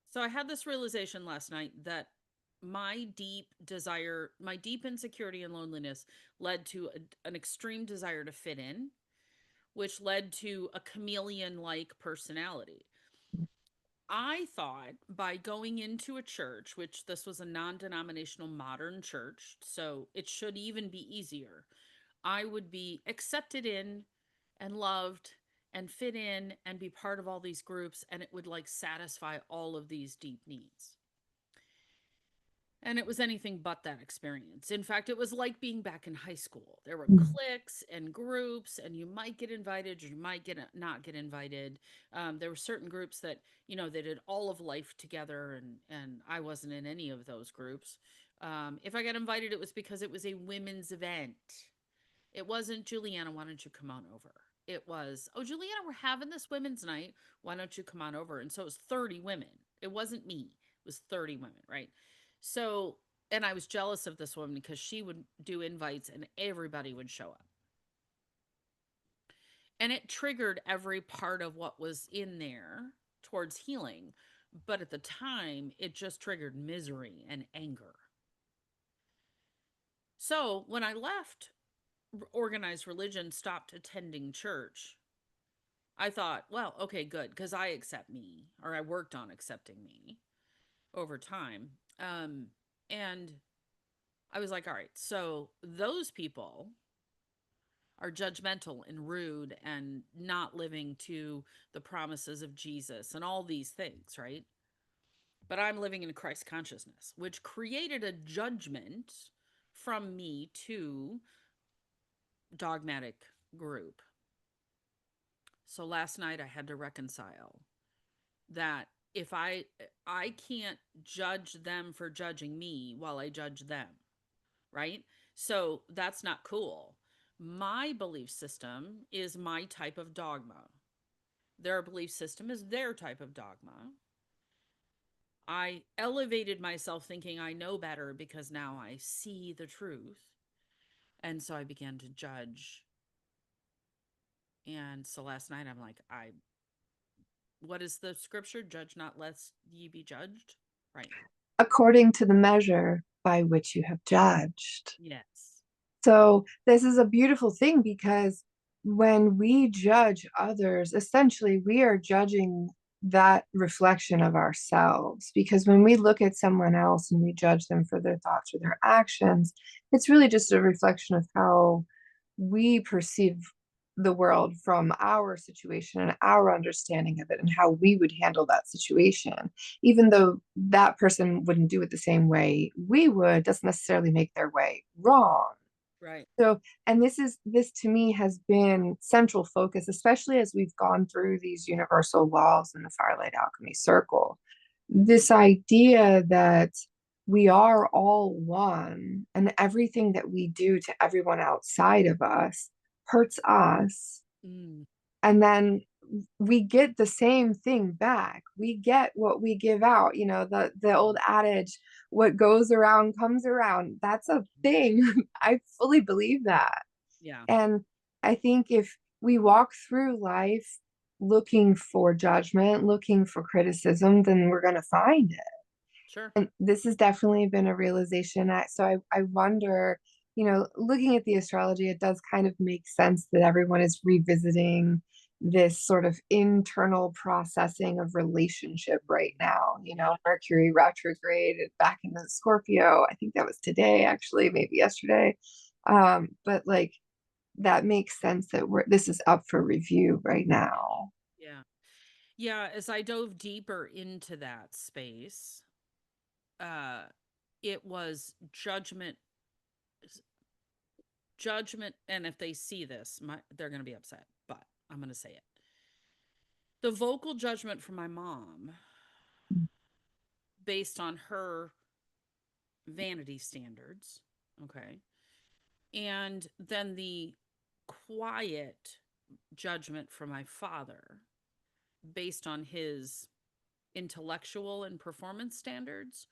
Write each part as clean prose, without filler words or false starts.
So I had this realization last night that my deep desire, my deep insecurity and loneliness led to an extreme desire to fit in, which led to a chameleon like personality. I thought by going into a church, which this was a non denominational modern church, so it should even be easier, I would be accepted in and loved and fit in and be part of all these groups, and it would like satisfy all of these deep needs. And it was anything but that experience. In fact, it was like being back in high school. There were Mm. cliques and groups, and you might get invited, or you might get not get invited. There were certain groups that they did all of life together, and I wasn't in any of those groups. If I got invited, it was because it was a women's event. It wasn't Juliana, why don't you come on over? It was, oh, Juliana, we're having this women's night. Why don't you come on over? And so it was 30 women. It wasn't me. It was 30 women, right? So, and I was jealous of this woman because she would do invites and everybody would show up. And it triggered every part of what was in there towards healing. But at the time, it just triggered misery and anger. So when I left organized religion, stopped attending church, I thought, well, okay, good, because I accept me, or I worked on accepting me over time. And I was like, all right, so those people are judgmental and rude and not living to the promises of Jesus and all these things, right? But I'm living in Christ consciousness, which created a judgment from me to dogmatic group. So last night I had to reconcile that if I can't judge them for judging me while I judge them, right? So that's not cool. My belief system is my type of dogma. Their belief system is their type of dogma. I elevated myself thinking I know better because now I see the truth. And so I began to judge. And so last night I'm like, what is the scripture? Judge not lest ye be judged. Right. According to the measure by which you have judged. Yes. So, this is a beautiful thing because when we judge others, essentially we are judging that reflection of ourselves. Because when we look at someone else and we judge them for their thoughts or their actions, it's really just a reflection of how we perceive the world from our situation and our understanding of it and how we would handle that situation. Even though that person wouldn't do it the same way we would, doesn't necessarily make their way wrong. Right. So, and this to me has been central focus, especially as we've gone through these universal laws in the Firelight Alchemy Circle. This idea that we are all one and everything that we do to everyone outside of us hurts us. Mm. And then we get the same thing back. We get what we give out. You know, the old adage, what goes around comes around. That's a thing. I fully believe that. Yeah. And I think if we walk through life looking for judgment, looking for criticism, then we're going to find it. Sure. And this has definitely been a realization. So I wonder, looking at the astrology, it does kind of make sense that everyone is revisiting this sort of internal processing of relationship right now. Yeah. Mercury retrograde back in the Scorpio. I think that was today, actually, maybe yesterday. But like that makes sense that this is up for review right now. Yeah. Yeah. As I dove deeper into that space, uh, it was judgment. And if they see this, they're going to be upset, but I'm going to say it. The vocal judgment from my mom based on her vanity standards. Okay. And then the quiet judgment from my father based on his intellectual and performance standards,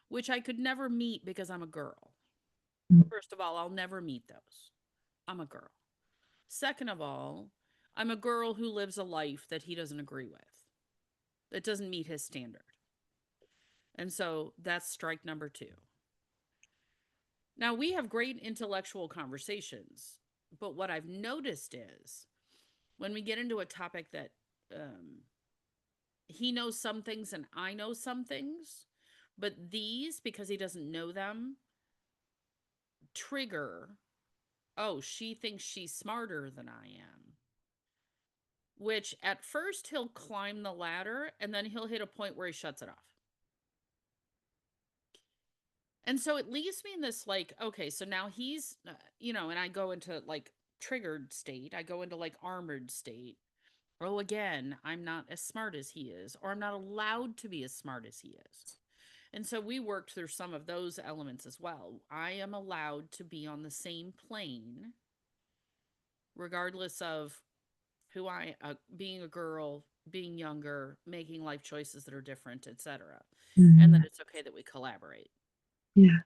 which I could never meet because I'm a girl. First of all, I'll never meet those. I'm a girl. Second of all, I'm a girl who lives a life that he doesn't agree with, that doesn't meet his standard. And so that's strike number two. Now, we have great intellectual conversations, but what I've noticed is when we get into a topic that um, he knows some things and I know some things, but these, because he doesn't know them, trigger, oh, she thinks she's smarter than I am. Which at first he'll climb the ladder and then he'll hit a point where he shuts it off. And so it leaves me in this like, okay, so now he's, and I go into like triggered state. I go into like armored state. Oh, again, I'm not as smart as he is, or I'm not allowed to be as smart as he is. And so we worked through some of those elements as well. I am allowed to be on the same plane, regardless of being a girl, being younger, making life choices that are different, etc. And that Mm, it's okay that we collaborate. yeah.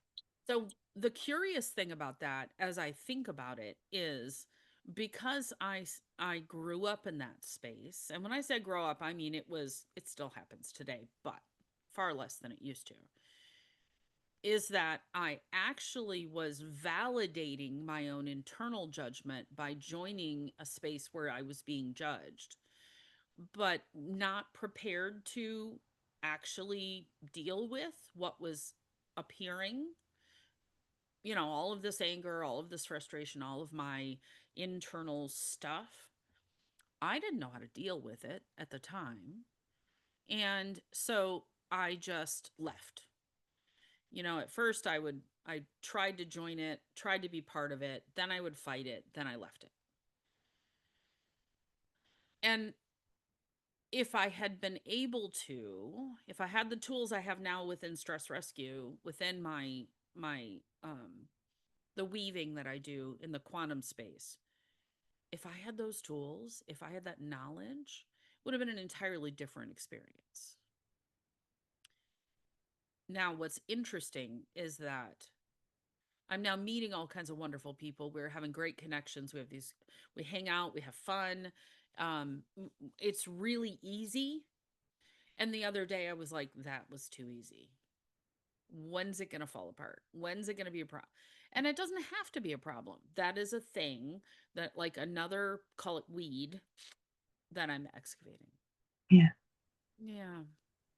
So the curious thing about that, as I think about it, is because I grew up in that space, and when I say grow up, I mean it still happens today, but far less than it used to. Is that I actually was validating my own internal judgment by joining a space where I was being judged, but not prepared to actually deal with what was appearing, all of this anger, all of this frustration, all of my internal stuff. I didn't know how to deal with it at the time. And so I just left. At first I tried to join it, tried to be part of it, then I would fight it, then I left it. And if I had been able to, if I had the tools I have now within stress rescue, within my the weaving that I do in the quantum space, if I had those tools, if I had that knowledge, it would have been an entirely different experience. Now, what's interesting is that I'm now meeting all kinds of wonderful people. We're having great connections. We hang out, we have fun. It's really easy. And the other day I was like, that was too easy. When's it going to fall apart? When's it going to be a problem? And it doesn't have to be a problem. That is a thing that, like another, call it weed, that I'm excavating. Yeah. Yeah.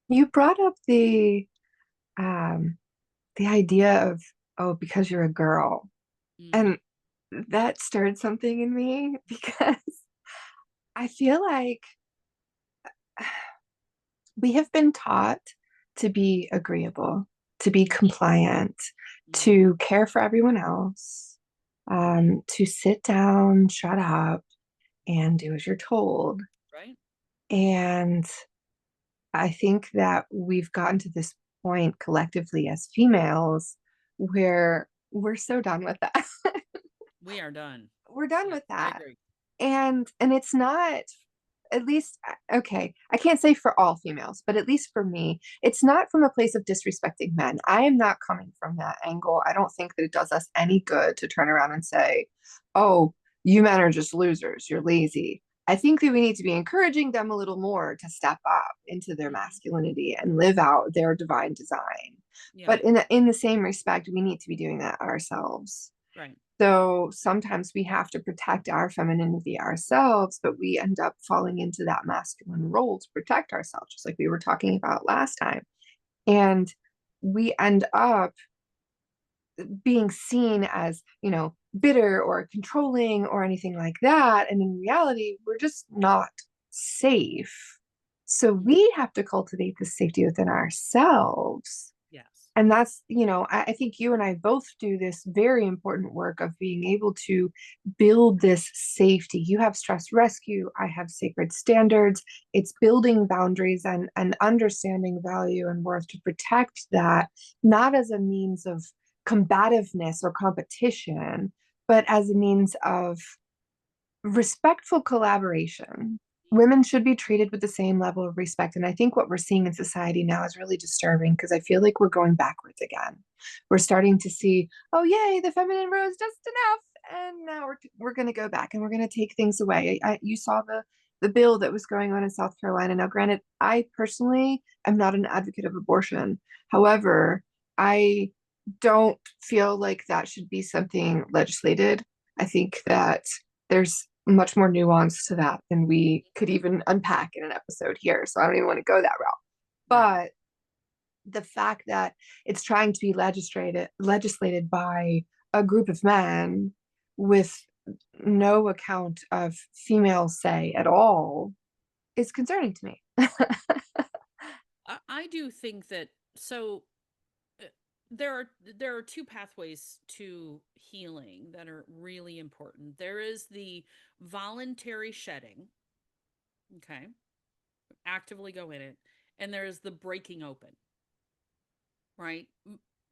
You brought up um the idea of, oh, because you're a girl. Mm, And that stirred something in me because I feel like we have been taught to be agreeable, to be compliant, mm, to care for everyone else, to sit down, shut up, and do as you're told. right? And I think that we've gotten to this point collectively as females where we're so done with that. We are done. We're done Yeah, with I that. agree. And it's not, at least, okay, I can't say for all females, but at least for me, it's not from a place of disrespecting men. I am not coming from that angle. I don't think that it does us any good to turn around and say, oh, you men are just losers, you're lazy. I think that we need to be encouraging them a little more to step up into their Mhm. masculinity and live out their divine design. Yeah, But in the same respect, we need to be doing that ourselves. right. So sometimes we have to protect our femininity ourselves, but we end up falling into that masculine role to protect ourselves, just like we were talking about last time. And we end up being seen as, bitter or controlling or anything like that. And in reality, we're just not safe. So Mm, we have to cultivate the safety within ourselves. yes. And that's, I think you and I both do this very important work of being able to build this safety. You have stress rescue, I have sacred standards. It's building boundaries and understanding value and worth to protect that, not as a means of combativeness or competition, but as a means of respectful collaboration. Women should be treated with the same level of respect. And I think what we're seeing in society now is really disturbing because I feel like we're going backwards again. We're starting to see, oh, yay, the feminine rose just enough. And now we're going to go back and we're going to take things away. You saw the bill that was going on in South Carolina. Now, granted, I personally am not an advocate of abortion. However, I don't feel like that should be something legislated. I think that there's much more nuance to that than we could even unpack in an episode here. So I don't even want to go that route. Right. But the fact that it's trying to be legislated by a group of men with no account of female say at all is concerning to me. I do think that so uh, there are two pathways to healing that are really important. There is the voluntary shedding, okay? Actively go in it, and there is the breaking open, right?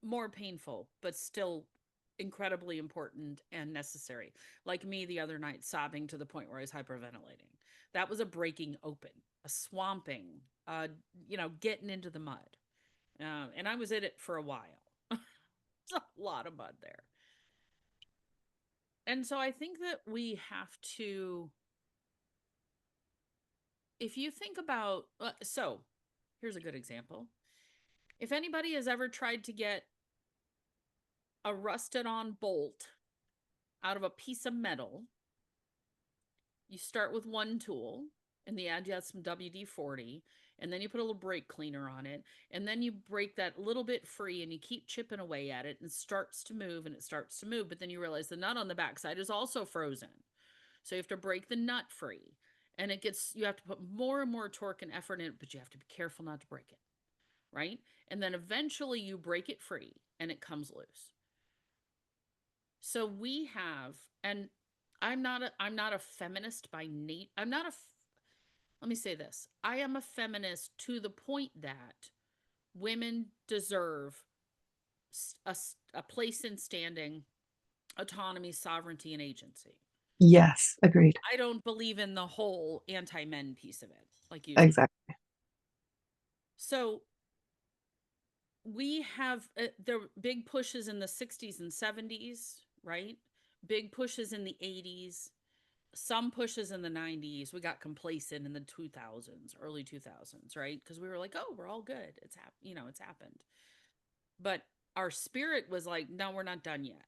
More painful, but still incredibly important and necessary. Like me the other night, sobbing to the point where I was hyperventilating. That was a breaking open, a swamping, getting into the mud. And I was in it for a while. It's a lot of mud there. And so I think that we have to, if you think about, so here's a good example. If anybody has ever tried to get a rusted on bolt out of a piece of metal, you start with one tool and you add some WD-40, and then you put a little brake cleaner on it, and then you break that little bit free and you keep chipping away at it and it starts to move and it starts to move, but then you realize the nut on the backside is also frozen. So you have to break the nut free. And you have to put more and more torque and effort in it, but you have to be careful not to break it, right? And then eventually you break it free and it comes loose. So we have, and I'm not a feminist by Nate. Let me say this. I am a feminist to the point that women deserve a, a place in standing, autonomy, sovereignty, and agency. Yes, agreed. I don't believe in the whole anti men piece of it like you do. Exactly. So we have there were big pushes in the 60s and 70s, right? Big pushes in the 80s, some pushes in the 90s. We got complacent in the 2000s, early 2000s, right? Because we were like, oh, we're all good. It's happened. But our spirit was like, no, we're not done yet.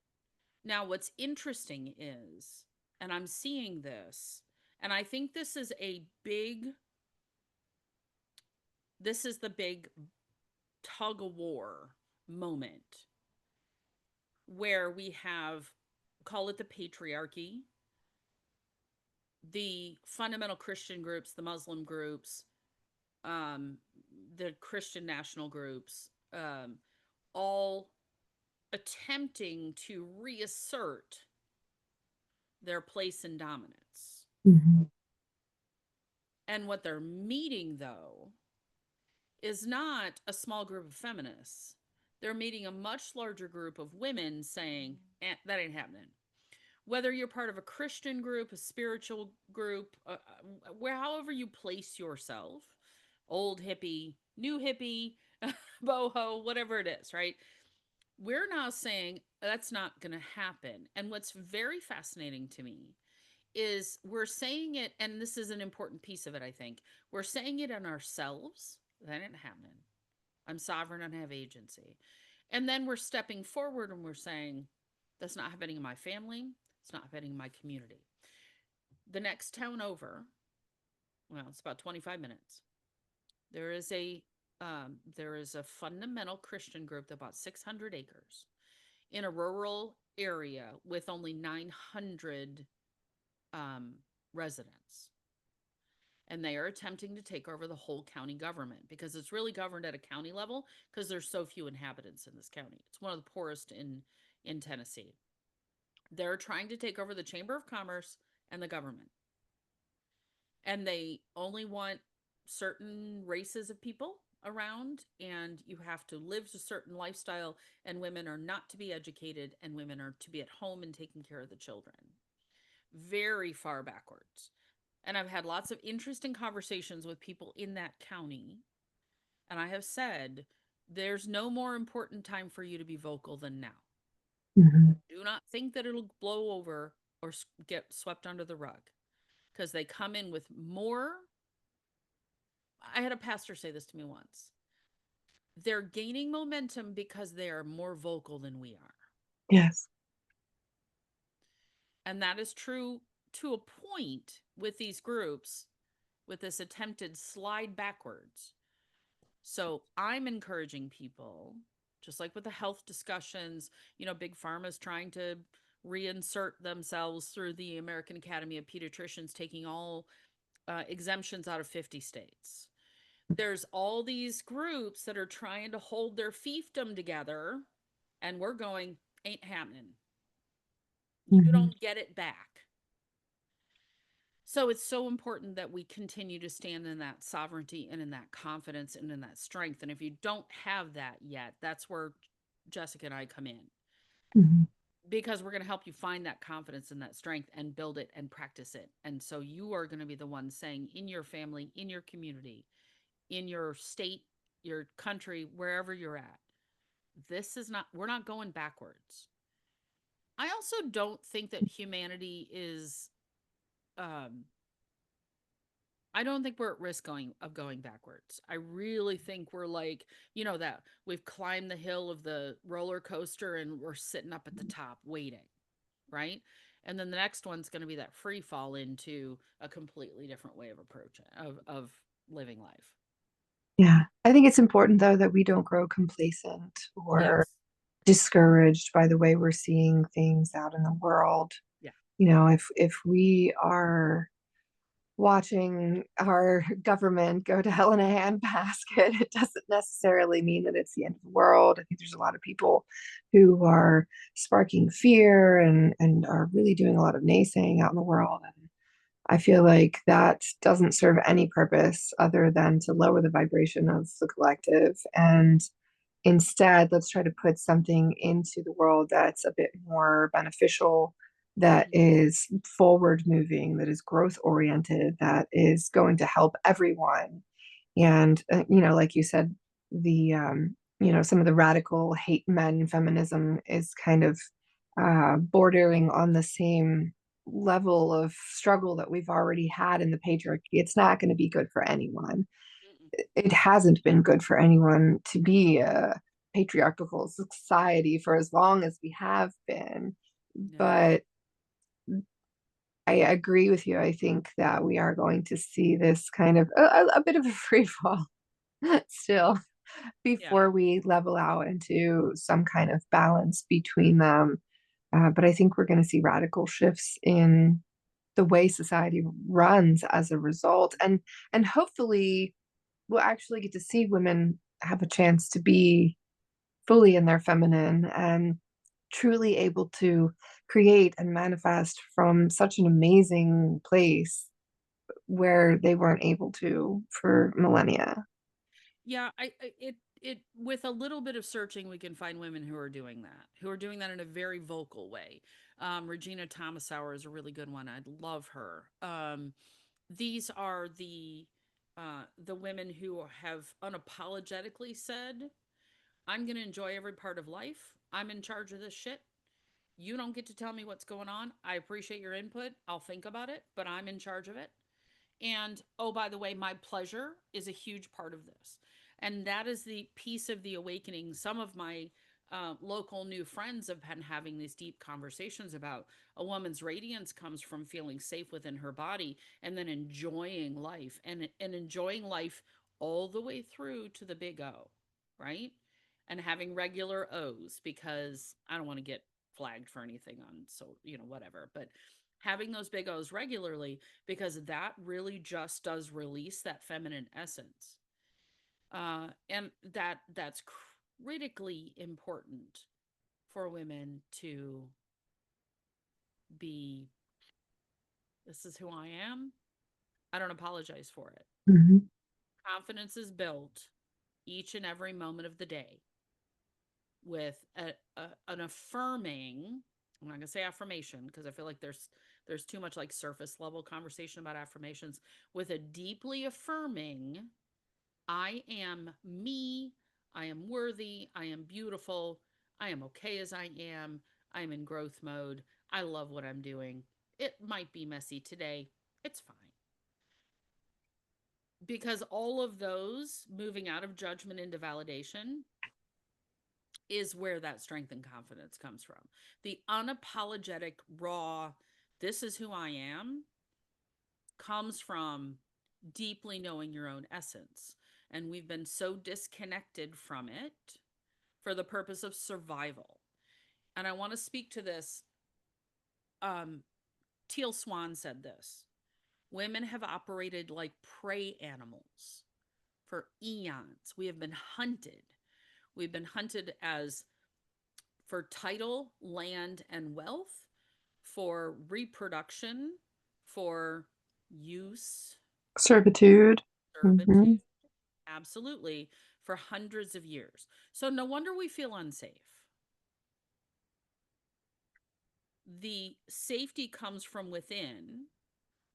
Now, what's interesting is, and I'm seeing this, and I think this is the big tug of war moment where we have, call it the patriarchy, the fundamental Christian groups, the Muslim groups, um, the Christian national groups, all attempting to reassert their place in dominance. Mhm. And what they're meeting, though, is not a small group of feminists. They're meeting a much larger group of women saying, that ain't happening. Whether you're part of a Christian group, a spiritual group, however you place yourself, old hippie, new hippie, boho, whatever it is, right? We're now saying that's not going to happen. And what's very fascinating to me is we're saying it, and this is an important piece of it, I think. We're saying it in ourselves. That ain't happening. I'm sovereign and I have agency. And then we're stepping forward and we're saying, that's not happening in my family. It's not happening in my community. The next town over, well, it's about 25 minutes. There is a fundamental Christian group that bought 600 acres in a rural area with only 900 um, residents. And they are attempting to take over the whole county government because it's really governed at a county level because there's so few inhabitants in this county. It's one of the poorest in Tennessee. They're trying to take over the Chamber of Commerce and the government. And they only want certain races of people around, and you have to live a certain lifestyle, and women are not to be educated, and women are to be at home and taking care of the children. Very far backwards. And I've had lots of interesting conversations with people in that county. And I have said, there's no more important time for you to be vocal than now. Mhm. Do not think that it'll blow over or get swept under the rug. because they come in with more. I had a pastor say this to me once. They're gaining momentum because they are more vocal than we are. Yes. And that is true to a point with these groups, with this attempted slide backwards. So I'm encouraging people, just like with the health discussions, Big Pharma's trying to reinsert themselves through the American Academy of Pediatricians, taking all exemptions out of 50 states. There's all these groups that are trying to hold their fiefdom together, and we're going, ain't happening. You Hmm. don't get it back. So it's so important that we continue to stand in that sovereignty and in that confidence and in that strength. And if you don't have that yet, that's where Jessica and I come in, Hmm. because we're going to help you find that confidence and that strength and build it and practice it. And so you are going to be the one saying in your family, in your community, in your state, your country, wherever you're at, this is not, we're not going backwards. I also don't think that humanity is, um, I don't think we're at risk going backwards. I really think we're like, that we've climbed the hill of the roller coaster and we're sitting up at the top waiting, right? And then the next one's going to be that free fall into a completely different way of approaching of living life. Yeah. I think it's important, though, that we don't grow complacent or Yes. discouraged by the way we're seeing things out in the world. Yeah. If we are watching our government go to hell in a handbasket, it doesn't necessarily mean that it's the end of the world. I think there's a lot of people who are sparking fear and are really doing a lot of naysaying out in the world. And I feel like that doesn't serve any purpose other than to lower the vibration of the collective. And instead, let's try to put something into the world that's a bit more beneficial, that Mhm. is forward moving, that is growth oriented, that is going to help everyone. And, like you said, some of the radical hate men feminism is kind of bordering on the same level of struggle that we've already had in the patriarchy. It's not going to be good for anyone. Mm-mm. It hasn't been good for anyone to be a patriarchal society for as long as we have been. No. But I agree with you. I think that we are going to see this kind of a bit of a free fall still Yeah. before we level out into some kind of balance between them. But I think we're going to see radical shifts in the way society runs as a result, and hopefully we'll actually get to see women have a chance to be fully in their feminine and truly able to create and manifest from such an amazing place where they weren't able to for millennia. Yeah, it with a little bit of searching, we can find women who are doing that in a very vocal way. Regina Thomasauer is a really good one. I love her. These are the women who have unapologetically said, "I'm going to enjoy every part of life. I'm in charge of this shit. You don't get to tell me what's going on. I appreciate your input. I'll think about it, but I'm in charge of it. And oh, by the way, my pleasure is a huge part of this." And that is the piece of the awakening. Some of my local new friends have been having these deep conversations about a woman's radiance comes from feeling safe within her body and then enjoying life and enjoying life all the way through to the big O, right? And having regular O's, because I don't want to get flagged for anything on, so, whatever. But having those big O's regularly, because that really just does release that feminine essence. And that's critically important for women to be, this is who I am. I don't apologize for it. Mm-hmm. Confidence is built each and every moment of the day with an affirming, I'm not going to say affirmation because I feel like there's too much like surface level conversation about affirmations, with a deeply affirming, I am me, I am worthy, I am beautiful, I am okay as I am in growth mode, I love what I'm doing. It might be messy today. It's fine. Because all of those moving out of judgment into validation is where that strength and confidence comes from. The unapologetic, raw, this is who I am, comes from deeply knowing your own essence. And we've been so disconnected from it for the purpose of survival. And I want to speak to this. Um, Teal Swan said this: women have operated like prey animals for eons. We have been hunted. We've been hunted as for title, land, and wealth, for reproduction, for use, Servitude. servitude, absolutely, for hundreds of years. So no wonder we feel unsafe. The safety comes from within.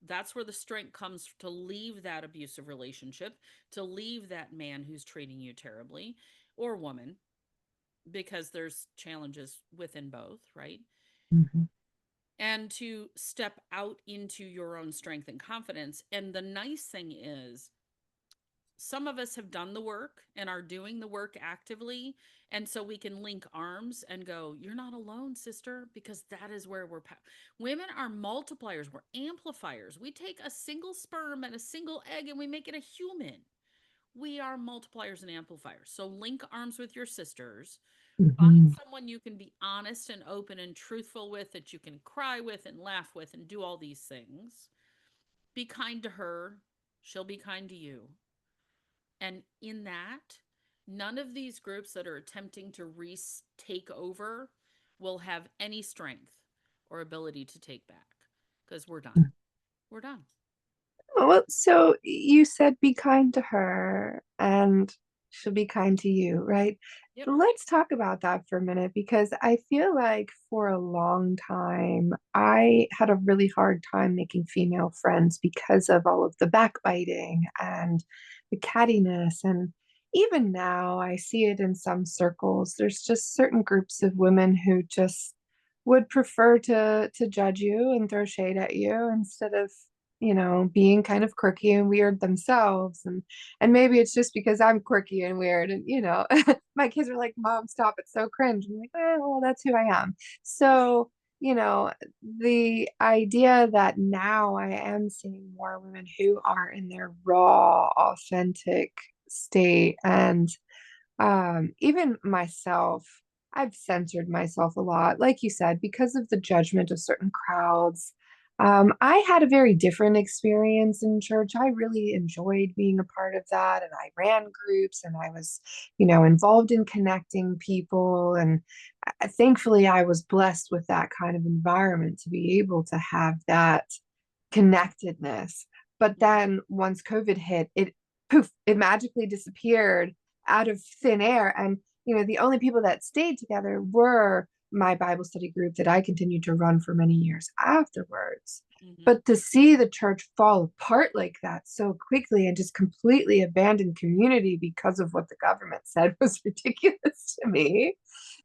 That's where the strength comes to leave that abusive relationship, to leave that man who's treating you terribly, or woman, because there's challenges within both, right? Mm-hmm. And to step out into your own strength and confidence. And the nice thing is, some of us have done the work and are doing the work actively. And so we can link arms and go, you're not alone, sister, because that is where women are multipliers, we're amplifiers. We take a single sperm and a single egg and we make it a human. We are multipliers and amplifiers. So link arms with your sisters. Find Mm-hmm. someone you can be honest and open and truthful with, that you can cry with and laugh with and do all these things. Be kind to her. She'll be kind to you. And in that, none of these groups that are attempting to take over will have any strength or ability to take back, because we're done. We're done. Well, so you said be kind to her and she'll be kind to you, right? Yep. Let's talk about that for a minute because I feel like for a long time I had a really hard time making female friends because of all of the backbiting and the cattiness. And even now I see it in some circles. There's just certain groups of women who just would prefer to judge you and throw shade at you instead of being kind of quirky and weird themselves. And maybe it's just because I'm quirky and weird. And, my kids are like, Mom, stop. It's so cringe. I'm like, well, that's who I am. So, the idea that now I am seeing more women who are in their raw, authentic state. And even myself, I've censored myself a lot, like you said, because of the judgment of certain crowds. I had a very different experience in church. I really enjoyed being a part of that, and I ran groups, and I was, involved in connecting people. And thankfully, I was blessed with that kind of environment to be able to have that connectedness. But then once COVID hit, it poof, it magically disappeared out of thin air. And, the only people that stayed together were my Bible study group that I continued to run for many years afterwards. Mm-hmm. But to see the church fall apart like that so quickly and just completely abandon community because of what the government said was ridiculous to me.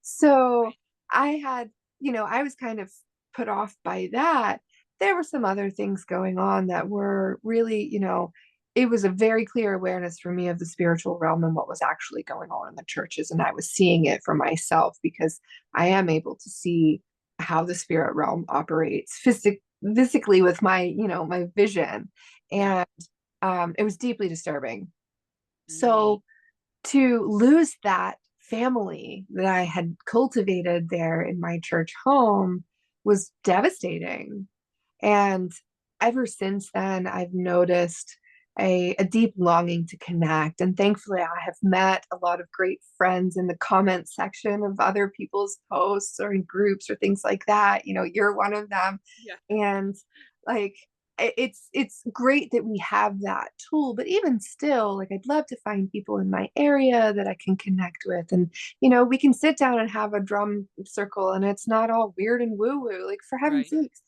So Right. I had, I was kind of put off by that. There were some other things going on that were really, it was a very clear awareness for me of the spiritual realm and what was actually going on in the churches. And I was seeing it for myself because I am able to see how the spirit realm operates physically with my, my vision. Yeah. And it was deeply disturbing. Mm. So to lose that family that I had cultivated there in my church home was devastating. And ever since then, I've noticed a deep longing to connect. And thankfully, I have met a lot of great friends in the comment section of other people's posts or in groups or things like that. You're one of them. Yeah. And like, it's great that we have that tool, but even still, like I'd love to find people in my area that I can connect with. And we can sit down and have a drum circle and it's not all weird and woo woo, like for heaven's Right. sakes.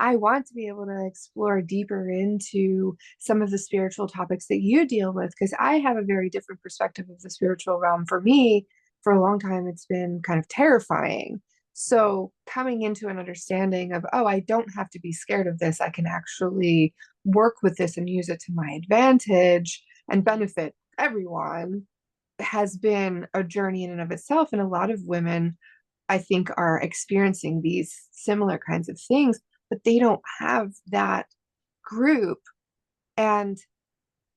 I want to be able to explore deeper into some of the spiritual topics that you deal with because I have a very different perspective of the spiritual realm. For me, for a long time, it's been kind of terrifying So coming into an understanding of, oh, I don't have to be scared of this. I can actually work with this and use it to my advantage and Mm-hmm. benefit everyone has been a journey in and of itself. And a lot of women, I think, are experiencing these similar kinds of things, but they don't have that group. And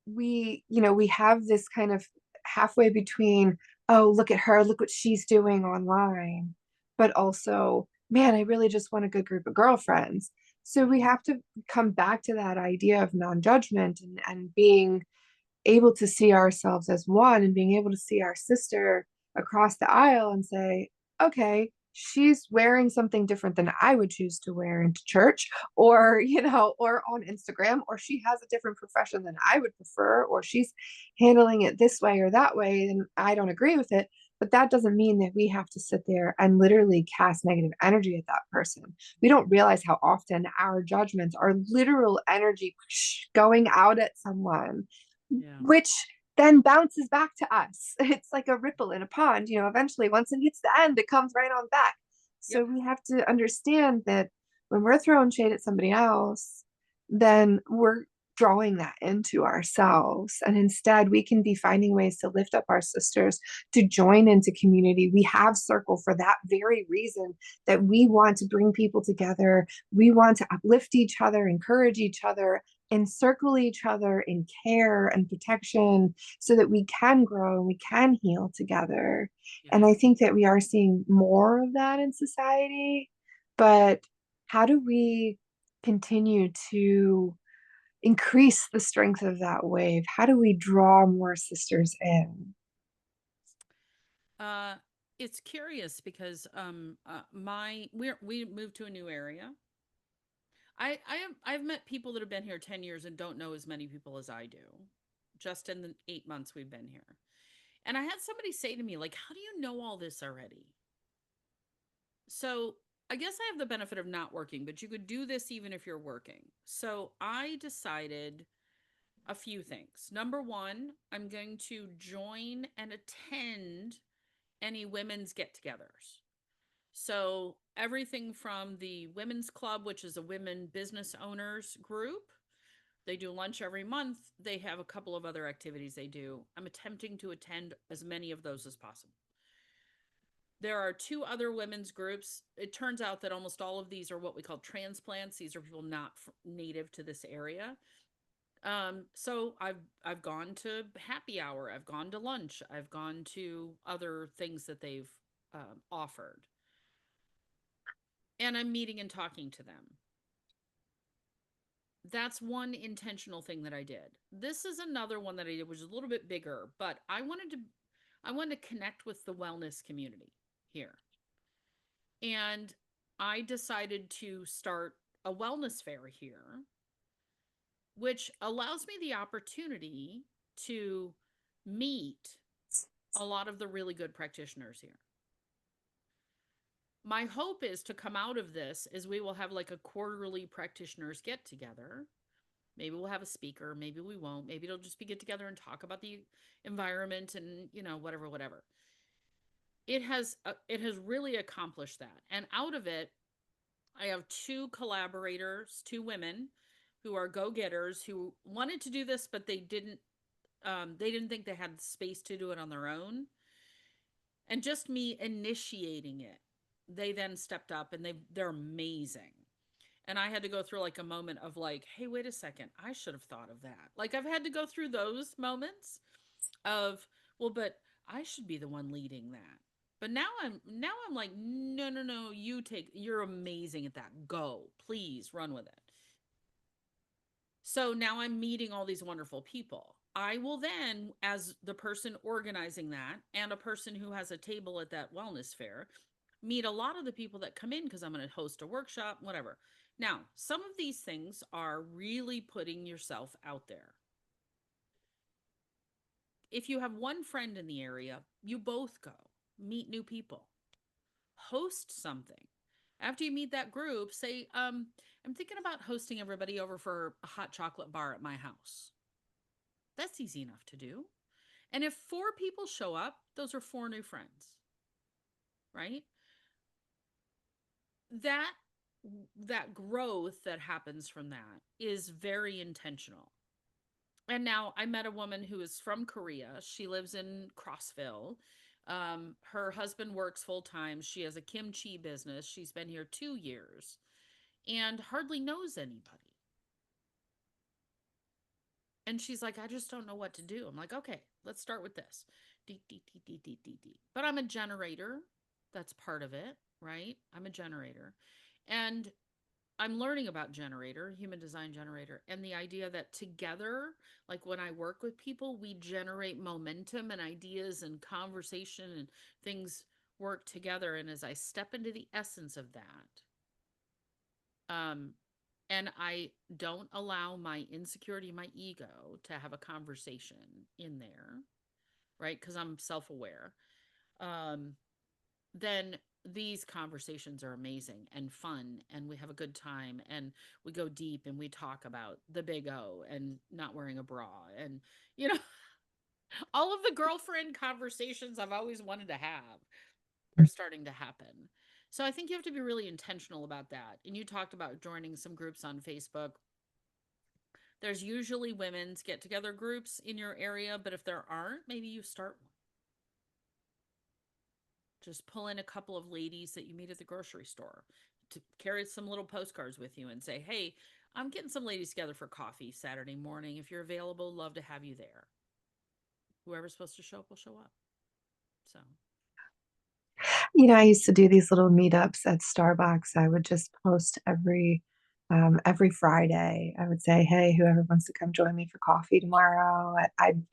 we have this kind of halfway between, oh, look at her, look what she's doing online, but also, man, I really just want a good group of girlfriends. So we Mm-hmm. have to come back to that idea of non-judgment and being able to see ourselves as one and being able to see our sister across the aisle and say, okay, she's wearing something different than I would choose to wear into church or, or on Instagram, or she has a different profession than I would prefer, or she's handling it this way or that way, and I don't agree with it. But that doesn't mean that we have to sit there and literally cast negative energy at that person. We don't realize how often our judgments are literal energy going out at someone, Yeah. which then bounces back to us. It's like a ripple in a pond. Eventually, once it hits the end, it comes right on back. So Yep. we have to understand that when we're throwing shade at somebody else, then we're drawing that into ourselves. And instead, we can be finding ways to lift up our sisters, to join into community. We have Circle for that very reason, that we want to bring people together. We want to uplift each other, encourage each other, encircle each other in care and protection so that we can grow and we can heal together. Yeah. And I think that we are seeing more of that in society. But how do we continue to increase the strength of that wave? How do we draw more sisters in? Uh, it's curious because we moved to a new area. I've met people that have been here 10 years and don't know as many people as I do, just in the 8 months we've been here. And I had somebody say to me, like, how do you know all this already? So I guess I have the benefit of not working, but you could do this even if you're working. So I decided a few things. Number one, I'm going to join and attend any women's get togethers. So everything from the women's club, which is a women business owners group. They do lunch every month. They have a couple of other activities they do. I'm attempting to attend as many of those as possible. There are two other women's groups. It turns out that almost all of these are what we call transplants. These are people not native to this area. So I've gone to happy hour. I've gone to lunch. I've gone to other things that they've offered, and I'm meeting and talking to them. That's one intentional thing that I did. This is another one that I did, which is a little bit bigger, but I wanted to connect with the wellness community here. And I decided to start a wellness fair here, which allows me the opportunity to meet a lot of the really good practitioners here. My hope is to come out of this is we will have like a quarterly practitioners get together. Maybe we'll have a speaker, maybe we won't. Maybe it'll just be get together and talk about the environment and, whatever whatever. It has really accomplished that. And out of it, I have two collaborators, two women who are go-getters who wanted to do this but they didn't think they had the space to do it on their own. And just me initiating it, they then stepped up and they're amazing. And I had to go through like a moment of like, hey, wait a second, I should have thought of that. Like I've had to go through those moments of, well, but I should be the one leading that. But now I'm like, no, no, no, you're amazing at that. Go. Please run with it. So now I'm meeting all these wonderful people. I will then, as the person organizing that and a person who has a table at that wellness fair, meet a lot of the people that come in because I'm going to host a workshop, whatever. Now, some of these things are really putting yourself out there. If you have one friend in the area, you both go, meet new people, host something. After you meet that group, say, I'm thinking about hosting everybody over for a hot chocolate bar at my house. That's easy enough to do. And if four people show up, those are four new friends, right? that that growth that happens from that is very intentional. And now I met a woman who is from Korea. She lives in Crossville. Her husband works full time. She has a kimchi business. She's been here 2 years and hardly knows anybody. And she's like, I just don't know what to do. I'm like, okay, let's start with this. Dee, dee, dee, dee, dee, dee, dee. But I'm a generator. That's part of it, right? I'm a generator. And I'm learning about generator, human design generator, and the idea that together, like when I work with people, we generate momentum and ideas and conversation and things work together. And as I step into the essence of that, and I don't allow my insecurity, my ego to have a conversation in there, right? Because I'm self aware. Um, then these conversations are amazing and fun, and we have a good time, and we go deep and we talk about the big O and not wearing a bra, and you know, all of the girlfriend conversations I've always wanted to have are starting to happen. So I think you have to be really intentional about that. And you talked about joining some groups on Facebook. There's usually women's get together groups in your area, but if there aren't, maybe you start one. Just pull in a couple of ladies that you meet at the grocery store to carry some little postcards with you and say, hey, I'm getting some ladies together for coffee Saturday morning. If you're available, love to have you there. Whoever's supposed to show up will show up. So, I used to do these little meetups at Starbucks. I would just post every Friday. I would say, "Hey, whoever wants to come join me for coffee tomorrow,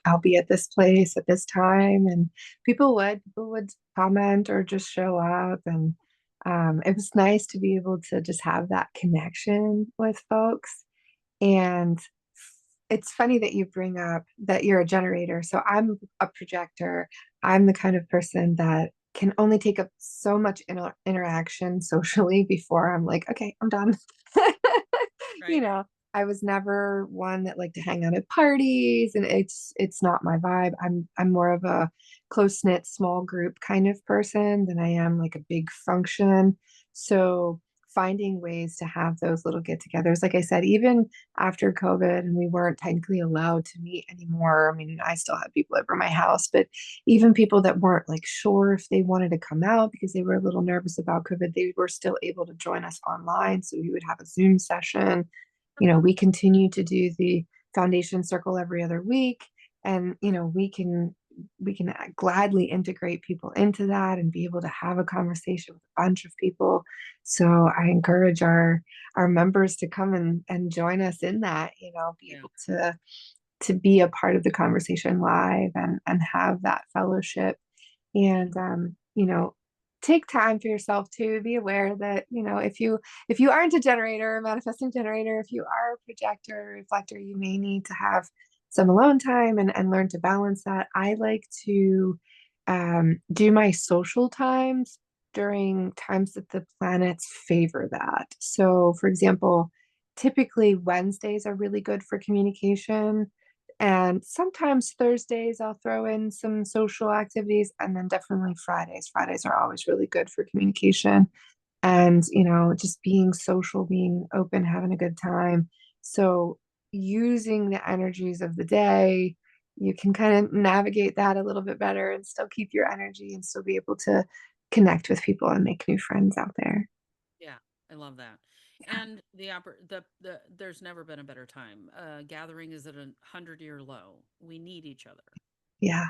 I'll be at this place at this time." And people would comment or just show up, and it was nice to be able to just have that connection with folks. And it's funny that you bring up that you're a generator. So I'm a projector. I'm the kind of person that can only take up so much interaction socially before I'm like, okay, I'm done. you right. know, I was never one that liked to hang out at parties, and it's not my vibe. I'm more of a close-knit small group kind of person than I am like a big function. So finding ways to have those little get-togethers, like I said, even after COVID and we weren't technically allowed to meet anymore. I mean, I still had people over my house, but even people that weren't like sure if they wanted to come out because they were a little nervous about COVID, they were still able to join us online. So we would have a Zoom session. We continue to do the foundation circle every other week, and we can gladly integrate people into that and be able to have a conversation with a bunch of people. So I encourage our members to come and join us in that, be Yeah. able to be a part of the conversation live and have that fellowship. Yeah. And take time for yourself to be aware that, if you aren't a generator, a manifesting generator, if you are a projector, reflector, you may need to have some alone time and learn to balance that. I like to do my social times during times that the planets favor that. So, for example, typically Wednesdays are really good for communication. And sometimes Thursdays, I'll throw in some social activities, and then definitely Fridays. Fridays are always really good for communication and, just being social, being open, having a good time. So, using the energies of the day, you can kind of navigate that a little bit better and still keep your energy and still be able to connect with people and make new friends out there. Yeah. I love that. And the there's never been a better time. Gathering is at 100-year low. We need each other. Yeah.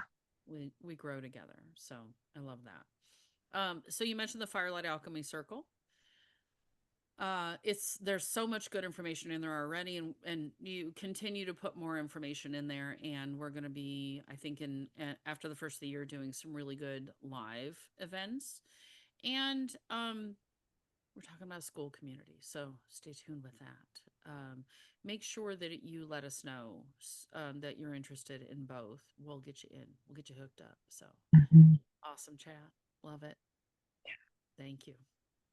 We grow together. So I love that. So you mentioned the Firelight Alchemy Circle. It's there's so much good information in there already, and you continue to put more information in there, and we're going to be, I think, in after the first of the year, doing some really good live events, and we're talking about a school community, so stay tuned with that. Make sure that you let us know that you're interested in both. We'll get you in. We'll get you hooked up. So Mhm. awesome chat. Love it. Thank you.